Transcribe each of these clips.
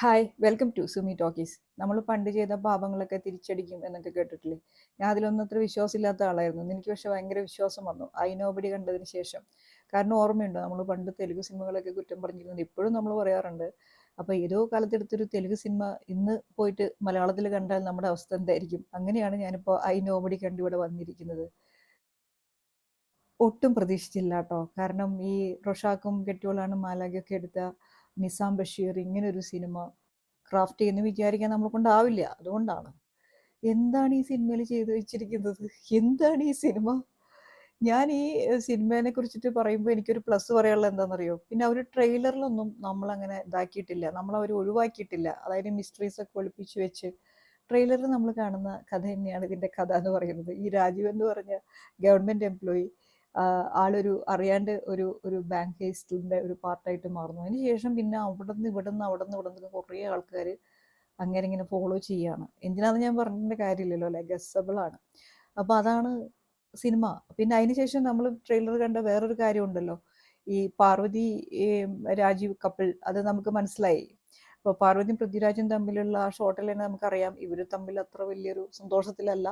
Hi welcome to Sumi talkies. നമ്മൾ പണ്ട് ചെയ്ത പാപങ്ങളൊക്കെ തിരിച്ചടിക്കും എന്നൊക്കെ കേട്ടിട്ടില്ലേ? ഞാൻ അതിലൊന്നും അത്ര വിശ്വാസമില്ലാത്ത ആളായിരുന്നു. എനിക്ക് പക്ഷെ ഭയങ്കര വിശ്വാസം വന്നു ഐ നോബഡി കണ്ടതിന് ശേഷം. കാരണം ഓർമ്മയുണ്ടോ, നമ്മൾ പണ്ട് തെലുങ്ക് സിനിമകളൊക്കെ കുറ്റം പറഞ്ഞിരുന്നത് ഇപ്പോഴും നമ്മൾ പറയാറുണ്ട്. അപ്പോൾ ഏതോ കാലത്തെടുത്തൊരു തെലുങ്ക് സിനിമ ഇന്ന് പോയിട്ട് മലയാളത്തിൽ കണ്ടാൽ നമ്മുടെ അവസ്ഥ എന്തായിരിക്കും? അങ്ങനെയാണ് ഞാനിപ്പോൾ ഐ നോബഡി കണ്ട് ഇവിടെ വന്നിരിക്കുന്നത്. ഒട്ടും പ്രതീക്ഷിച്ചില്ല കേട്ടോ. കാരണം ഈ റൊഷാക്കും കെട്ടിയോളാണ് മാലാഖയൊക്കെ എടുത്ത നിസാം ബഷീർ ഇങ്ങനൊരു സിനിമ ക്രാഫ്റ്റ് ചെയ്യുന്ന വിചാരിക്കാൻ നമ്മളെ കൊണ്ടാവില്ല. അതുകൊണ്ടാണ്. എന്താണ് ഈ സിനിമയിൽ ചെയ്തു വെച്ചിരിക്കുന്നത്? എന്താണ് ഈ സിനിമ? ഞാൻ ഈ സിനിമേനെ കുറിച്ചിട്ട് പറയുമ്പോൾ എനിക്കൊരു പ്ലസ് പറയാനുള്ളത് എന്താണെന്നറിയോ? പിന്നെ അവർ ട്രെയിലറിലൊന്നും നമ്മളങ്ങനെ ഇതാക്കിയിട്ടില്ല. നമ്മളവർ ഒഴിവാക്കിയിട്ടില്ല. അതായത് മിസ്റ്ററീസ് ഒക്കെ ഒളിപ്പിച്ച് വെച്ച് ട്രെയിലറിൽ നമ്മൾ കാണുന്ന കഥ തന്നെയാണ് ഇതിൻ്റെ കഥ എന്ന് പറയുന്നത്. ഈ രാജീവ് എന്ന് പറഞ്ഞ ഗവൺമെൻറ് എംപ്ലോയി ആളൊരു അറിയാണ്ട് ഒരു ഒരു ബാങ്ക് ഹേസ്റ്റിൻ്റെ ഒരു പാർട്ടായിട്ട് മാറുന്നു. അതിന് ശേഷം പിന്നെ അവിടെ നിന്ന് കുറേ ആൾക്കാർ അങ്ങനെ ഇങ്ങനെ ഫോളോ ചെയ്യാണ്. എന്തിനാണെന്ന് ഞാൻ പറഞ്ഞതിൻ്റെ കാര്യമില്ലല്ലോ അല്ലേ, ഗസബിളാണ്. അപ്പോൾ അതാണ് സിനിമ. പിന്നെ അതിന് ശേഷം നമ്മൾ ട്രെയിലർ കണ്ട വേറൊരു കാര്യമുണ്ടല്ലോ, ഈ പാർവതി രാജീവ് കപ്പിൾ, അത് നമുക്ക് മനസ്സിലായി. അപ്പോൾ പാർവതിയും പൃഥ്വിരാജും തമ്മിലുള്ള ആ ഷോട്ടിൽ തന്നെ നമുക്കറിയാം ഇവർ തമ്മിൽ അത്ര വലിയൊരു സന്തോഷത്തിലല്ല.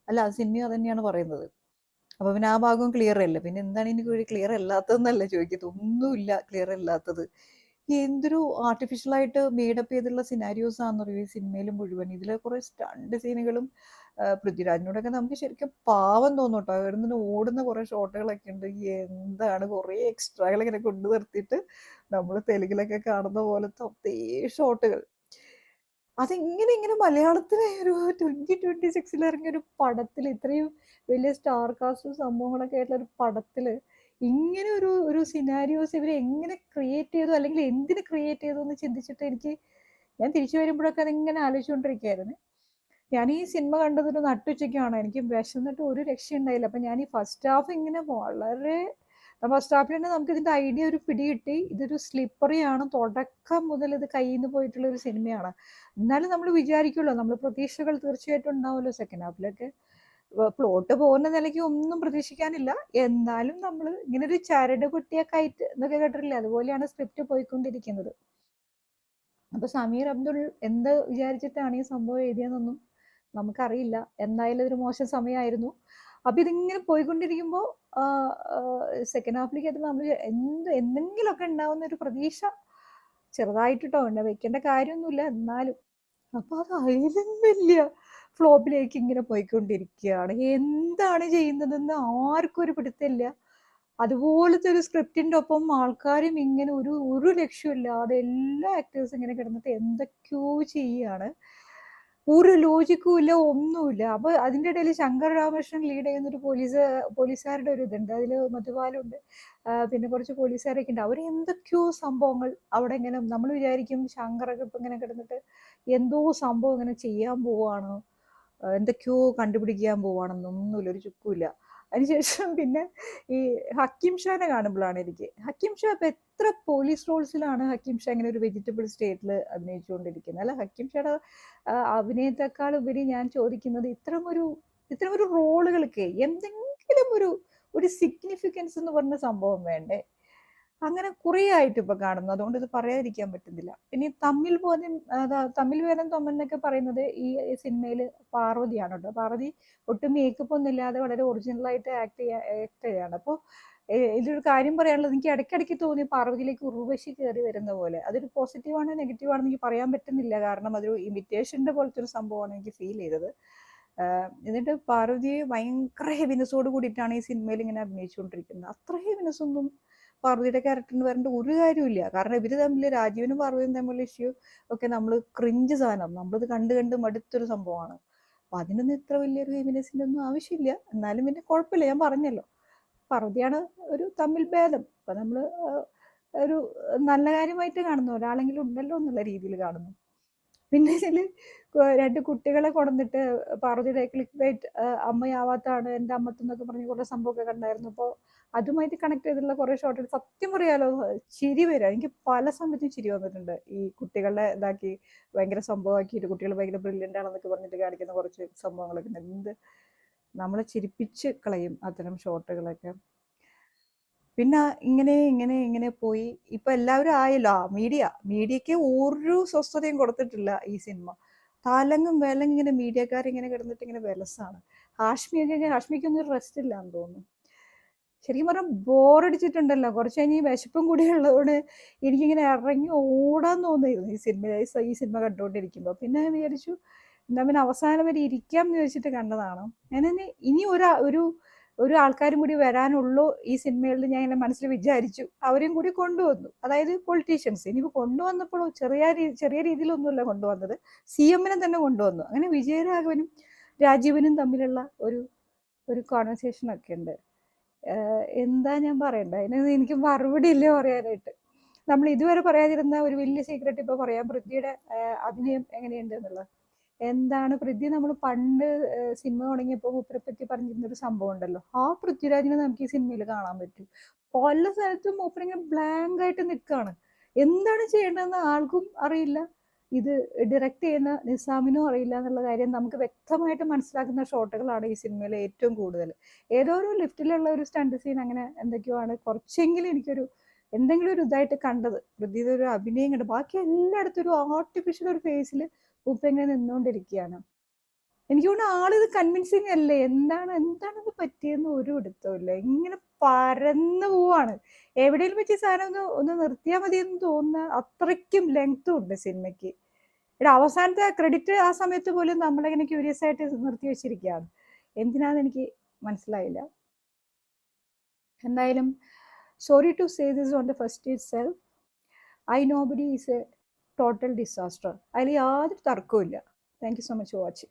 അല്ല, അത് സിനിമ അത് തന്നെയാണ് പറയുന്നത്. അപ്പൊ പിന്നെ ആ ഭാഗവും ക്ലിയർ അല്ല. പിന്നെ എന്താണ് എനിക്ക് ക്ലിയർ അല്ലാത്തതെന്നല്ല ചോദിക്കുന്നത്, ഒന്നുമില്ല ക്ലിയർ അല്ലാത്തത്. എന്തൊരു ആർട്ടിഫിഷ്യലായിട്ട് മേഡപ്പ് ചെയ്തിട്ടുള്ള സിനാരിയോസ് ആണെന്ന് പറയും ഈ സിനിമയിൽ മുഴുവൻ. ഇതിലെ കുറെ സ്റ്റണ്ട് സീനുകളും പൃഥ്വിരാജിനോടൊക്കെ നമുക്ക് ശരിക്കും പാവം തോന്നും കേട്ടോ. അവിടെ നിന്ന് ഓടുന്ന കുറെ ഷോട്ടുകളൊക്കെ ഉണ്ട്. എന്താണ് കുറെ എക്സ്ട്രാകൾ ഇങ്ങനെ കൊണ്ടു നിർത്തിയിട്ട് നമ്മൾ തെലുങ്കിലൊക്കെ കാണുന്ന പോലത്തെ അതേ ഷോട്ടുകൾ. അതെങ്ങനെ ഇങ്ങനെ മലയാളത്തിലെ ഒരു 2026 ഇറങ്ങിയ ഒരു പടത്തിൽ, ഇത്രയും വലിയ സ്റ്റാർ കാസ്റ്റും സംഭവങ്ങളൊക്കെ ആയിട്ടുള്ള ഒരു പടത്തിൽ ഇങ്ങനെ ഒരു ഒരു സിനാരിയോസ് ഇവർ എങ്ങനെ ക്രിയേറ്റ് ചെയ്തു, അല്ലെങ്കിൽ എന്തിന് ക്രിയേറ്റ് ചെയ്തു എന്ന് ചിന്തിച്ചിട്ട് ഞാൻ തിരിച്ചു വരുമ്പോഴൊക്കെ അതിങ്ങനെ ആലോചിച്ചുകൊണ്ടിരിക്കുകയായിരുന്നു. ഞാൻ ഈ സിനിമ കണ്ടതൊരു നട്ടുച്ചയ്ക്കാണ്. എനിക്ക് വിശന്നിട്ട് ഒരു രക്ഷയുണ്ടായില്ല. അപ്പം ഞാൻ ഈ ഫസ്റ്റ് ഹാഫ് ഇങ്ങനെ വളരെ ഫസ്റ്റ് ഹാഫിൽ തന്നെ നമുക്ക് ഇതിൻ്റെ ഐഡിയ ഒരു പിടി കിട്ടി. ഇതൊരു സ്ലിപ്പറിയാണ്, തുടക്കം മുതൽ ഇത് കയ്യിൽ നിന്ന് പോയിട്ടുള്ള ഒരു സിനിമയാണ്. എന്നാലും നമ്മൾ വിചാരിക്കുമല്ലോ, നമ്മൾ പ്രതീക്ഷകൾ തീർച്ചയായിട്ടും ഉണ്ടാവുമല്ലോ സെക്കൻഡ് ഹാഫിലൊക്കെ. പ്ലോട്ട് പോകുന്ന നിലയ്ക്ക് ഒന്നും പ്രതീക്ഷിക്കാനില്ല. എന്നാലും നമ്മൾ ഇങ്ങനെ ഒരു ചരട് പൊട്ടിയ കയറ്റ് എന്നൊക്കെ കേട്ടിട്ടില്ലേ, അതുപോലെയാണ് സ്ക്രിപ്റ്റ് പോയിക്കൊണ്ടിരിക്കുന്നത്. അപ്പൊ സമീർ അബ്ദുൾ എന്ത് വിചാരിച്ചിട്ടാണ് ഈ സംഭവം എഴുതിയതെന്നൊന്നും നമുക്കറിയില്ല. എന്തായാലും ഒരു മോശം സമയമായിരുന്നു. അപ്പൊ ഇതിങ്ങനെ പോയിക്കൊണ്ടിരിക്കുമ്പോൾ സെക്കൻഡ് ഹാഫിലേക്ക് നമ്മൾ എന്തെങ്കിലുമൊക്കെ ഉണ്ടാവുന്ന ഒരു പ്രതീക്ഷ ചെറുതായിട്ടോ വെക്കേണ്ട കാര്യമൊന്നുമില്ല. എന്നാലും അപ്പൊ അത് അതിലും വലിയ ഫ്ലോപ്പിലേക്ക് ഇങ്ങനെ പോയിക്കൊണ്ടിരിക്കുകയാണ്. എന്താണ് ചെയ്യുന്നതെന്ന് ആർക്കും ഒരു പിടുത്തമില്ല. അതുപോലത്തെ ഒരു സ്ക്രിപ്റ്റിന്റെ ഒപ്പം ആൾക്കാരും ഇങ്ങനെ ഒരു ഒരു ലക്ഷ്യമില്ലാതെ എല്ലാ ആക്ടേഴ്സും ഇങ്ങനെ കിടന്നിട്ട് എന്തൊക്കെയോ ചെയ്യാണ്. ഒരു ലോജിക്കും ഇല്ല, ഒന്നുമില്ല. അപ്പൊ അതിന്റെ ഇടയിൽ ശങ്കർ രാമകൃഷ്ണൻ ലീഡ് ചെയ്യുന്ന ഒരു പോലീസുകാരുടെ ഒരു ഇതുണ്ട്. അതിൽ മധുബാലുണ്ട്, പിന്നെ കുറച്ച് പോലീസുകാരൊക്കെ ഉണ്ട്. അവർ എന്തൊക്കെയോ സംഭവങ്ങൾ അവിടെ ഇങ്ങനെ നമ്മൾ വിചാരിക്കും ശങ്കറൊക്കെ ഇപ്പൊ ഇങ്ങനെ കിടന്നിട്ട് എന്തോ സംഭവം ഇങ്ങനെ ചെയ്യാൻ പോവാണ്, എന്തൊക്കെയോ കണ്ടുപിടിക്കാൻ പോവാണെന്നൊന്നുമില്ല, ഒരു ചുക്കുമില്ല. അതിനുശേഷം പിന്നെ ഈ ഹക്കീം ഷാനെ കാണുമ്പോഴാണ് എനിക്ക് ഹക്കീം ഷാ ഇപ്പൊ എത്ര പോലീസ് റോൾസിലാണ് ഹക്കീം ഷാ ഇങ്ങനെ ഒരു വെജിറ്റബിൾ സ്റ്റേറ്റിൽ അഭിനയിച്ചുകൊണ്ടിരിക്കുന്നത്. അല്ല, ഹക്കീം ഷായുടെ അഭിനയത്തെക്കാൾ ഉപരി ഞാൻ ചോദിക്കുന്നത് ഇത്തരം ഒരു റോളുകൾക്ക് എന്തെങ്കിലും ഒരു ഒരു സിഗ്നിഫിക്കൻസ് എന്ന് പറഞ്ഞ സംഭവം വേണ്ടേ? അങ്ങനെ കുറേ ആയിട്ട് ഇപ്പൊ കാണുന്നു. അതുകൊണ്ട് ഇത് പറയാതിരിക്കാൻ പറ്റുന്നില്ല. പിന്നെ ഈ തമ്മിൽ വേദം തൊമ്മൻ പറയുന്നത് ഈ സിനിമയിൽ പാർവതിയാണ് കേട്ടോ. പാർവതി ഒട്ടും മേക്കപ്പ് ഒന്നും ഇല്ലാതെ വളരെ ഒറിജിനൽ ആയിട്ട് ആക്ട് ചെയ്യാണ്. അപ്പോൾ ഇതിലൊരു കാര്യം പറയാനുള്ളത്, എനിക്ക് ഇടയ്ക്കിടയ്ക്ക് തോന്നി പാർവതിയിലേക്ക് ഉർവശി കയറി വരുന്ന പോലെ. അതൊരു പോസിറ്റീവാണോ നെഗറ്റീവാണെന്ന് എനിക്ക് പറയാൻ പറ്റുന്നില്ല. കാരണം അതൊരു ഇമിറ്റേഷന്റെ പോലത്തെ ഒരു സംഭവമാണ് എനിക്ക് ഫീൽ ചെയ്തത്. എന്നിട്ട് പാർവതി ഭയങ്കര ഹെവിനെസ്സോട് കൂടിയിട്ടാണ് ഈ സിനിമയിൽ ഇങ്ങനെ അഭിനയിച്ചുകൊണ്ടിരിക്കുന്നത്. അത്ര ഹെവിനെസ് ഒന്നും പാർവതിയുടെ ക്യാരക്ടറിന് വരേണ്ട ഒരു കാര്യമില്ല. കാരണം ഇവര് തമ്മിൽ, രാജീവനും പാർവതിയും തമ്മിലുള്ള ഇഷ്യൂ ഒക്കെ നമ്മൾ ക്രിഞ്ച് സാധനം, നമ്മളിത് കണ്ട് കണ്ട് മടുത്തൊരു സംഭവമാണ്. അപ്പൊ അതിനൊന്നും ഇത്ര വലിയൊരു ഹെവിനെസിന്റെ ഒന്നും ആവശ്യമില്ല. എന്നാലും പിന്നെ കുഴപ്പമില്ല, ഞാൻ പറഞ്ഞല്ലോ, പാർവതിയാണ് ഒരു തമ്മിൽ ഭേദം. അപ്പൊ നമ്മള് ഒരു നല്ല കാര്യമായിട്ട് കാണുന്നു, ഒരാളെങ്കിലും ഉണ്ടല്ലോ എന്നുള്ള രീതിയിൽ കാണുന്നു. പിന്നെ ഇതില് രണ്ട് കുട്ടികളെ കൊണ്ടുവന്നിട്ട് പാർവതിയുടെ ക്ലിക്ക് ബൈറ്റ് അമ്മയാവാത്താണ് എൻ്റെ അമ്മത്തെന്നൊക്കെ പറഞ്ഞ് കുറെ സംഭവമൊക്കെ കണ്ടായിരുന്നു. അപ്പോൾ അതുമായിട്ട് കണക്ട് ചെയ്തിട്ടുള്ള കുറെ ഷോട്ടുകൾ സത്യം പറയാലോ ചിരി വരിക. എനിക്ക് പല സമയത്തും ചിരി വന്നിട്ടുണ്ട്. ഈ കുട്ടികളെ ഇതാക്കി ഭയങ്കര സംഭവമാക്കിയിട്ട് കുട്ടികൾ ഭയങ്കര ബ്രില്യൻ്റ് ആണെന്നൊക്കെ പറഞ്ഞിട്ട് കാണിക്കുന്ന കുറച്ച് സംഭവങ്ങളൊക്കെ ഉണ്ട്. നമ്മളെ ചിരിപ്പിച്ച് കളയും അത്തരം ഷോട്ടുകളൊക്കെ. പിന്നെ ഇങ്ങനെ ഇങ്ങനെ ഇങ്ങനെ പോയി. ഇപ്പൊ എല്ലാവരും ആയല്ലോ. മീഡിയക്ക് ഒരു സ്വസ്ഥതയും കൊടുത്തിട്ടില്ല ഈ സിനിമ. തലങ്ങും വിലങ്ങും ഇങ്ങനെ മീഡിയക്കാരിങ്ങനെ കിടന്നിട്ട് ഇങ്ങനെ വിലസാണ്. ഹാഷ്മിക്കൊന്നും ഒരു റെസ്റ്റ് ഇല്ലാന്ന് തോന്നുന്നു. ശരിക്കും പറഞ്ഞാൽ ബോറടിച്ചിട്ടുണ്ടല്ലോ. കുറച്ച് കഴിഞ്ഞ് ഈ വിശപ്പും കൂടി ഉള്ളതുകൊണ്ട് എനിക്കിങ്ങനെ ഇറങ്ങി ഓടാൻ തോന്നിയിരുന്നു ഈ സിനിമ കണ്ടുകൊണ്ടിരിക്കുമ്പോൾ. പിന്നെ ഞാൻ വിചാരിച്ചു എന്താ പിന്നെ അവസാനം വരെ ഇരിക്കാം എന്ന് ചോദിച്ചിട്ട് കണ്ടതാണ്. ഞാൻ ഇനി ഒരു ഒരു ആൾക്കാരും കൂടി വരാനുള്ളൂ ഈ സിനിമകളിൽ ഞാൻ എൻ്റെ മനസ്സിൽ വിചാരിച്ചു. അവരെയും കൂടി കൊണ്ടുവന്നു. അതായത് പൊളിറ്റീഷ്യൻസ്. ഇനിയിപ്പോൾ കൊണ്ടുവന്നപ്പോൾ ചെറിയ രീതിയിലൊന്നുമല്ല കൊണ്ടുവന്നത്. CM-നെ തന്നെ കൊണ്ടുവന്നു. അങ്ങനെ വിജയരാഘവനും രാജീവനും തമ്മിലുള്ള ഒരു ഒരു കോൺവെർസേഷൻ ഒക്കെ ഉണ്ട്. എന്താ ഞാൻ പറയണ്ടേ? അതിന് എനിക്ക് മറുപടി ഇല്ല പറയാനായിട്ട്. നമ്മൾ ഇതുവരെ പറയാതിരുന്ന ഒരു വലിയ സീക്രട്ട് ഇപ്പൊ പറയാം. പൃഥ്വിയുടെ അഭിനയം എങ്ങനെയുണ്ട് എന്നുള്ളത്. എന്താണ് പൃഥ്വി, നമ്മൾ പണ്ട് സിനിമ തുടങ്ങിയപ്പോൾ മൂപ്പരെ പറ്റി പറഞ്ഞിരുന്ന ഒരു സംഭവം ഉണ്ടല്ലോ. ആ പൃഥ്വിരാജിനെ നമുക്ക് ഈ സിനിമയിൽ കാണാൻ പറ്റും. പല സ്ഥലത്തും മൂപ്പരിങ്ങനെ ബ്ലാങ്ക് ആയിട്ട് നിൽക്കുകയാണ്. എന്താണ് ചെയ്യേണ്ടതെന്ന് ആൾക്കും അറിയില്ല. ഇത് ഡയറക്റ്റ് ചെയ്യുന്ന നിസാമിനും അറിയില്ല എന്നുള്ള കാര്യം നമുക്ക് വ്യക്തമായിട്ട് മനസ്സിലാക്കുന്ന ഷോട്ടുകളാണ് ഈ സിനിമയിലെ ഏറ്റവും കൂടുതൽ. ഏതോ ഒരു ലിഫ്റ്റിലുള്ള ഒരു സ്റ്റണ്ട് സീൻ അങ്ങനെ എന്തൊക്കെയോ ആണ് കുറച്ചെങ്കിലും എനിക്കൊരു എന്തെങ്കിലും ഒരു ഇതായിട്ട് കണ്ടത്. പൃഥ്വിയുടെ ഒരു അഭിനയം കണ്ട് ബാക്കി എല്ലായിടത്തും ഒരു ആർട്ടിഫിഷ്യൽ ഒരു ഫേസിൽ ഉപ്പ ഇങ്ങനെ നിന്നുകൊണ്ടിരിക്കുകയാണ്. എനിക്ക് തോന്നുന്നു ആളിത് കൺവിൻസിങ് അല്ലേ. എന്താണിത് പറ്റിയെന്ന് ഒരു പിടുത്തമില്ല. ഇങ്ങനെ പരന്നു പോവാണ്. എവിടെയെങ്കിലും വെച്ച് ഈ സാധനം ഒന്ന് നിർത്തിയാൽ മതി എന്ന് തോന്നുന്ന അത്രയ്ക്കും ലെങ്ത്തും ഉണ്ട് സിനിമയ്ക്ക്. ഇവിടെ അവസാനത്തെ ക്രെഡിറ്റ് ആ സമയത്ത് പോലും നമ്മളിങ്ങനെ ക്യൂരിയസ് ആയിട്ട് നിർത്തി വെച്ചിരിക്കുകയാണ്. എന്തിനാന്ന് എനിക്ക് മനസ്സിലായില്ല. എന്തായാലും sorry to say this on the first itself. I nobody is a total disaster. അതിൽ യാതൊരു തർക്കവും ഇല്ല. Thank you so much for watching.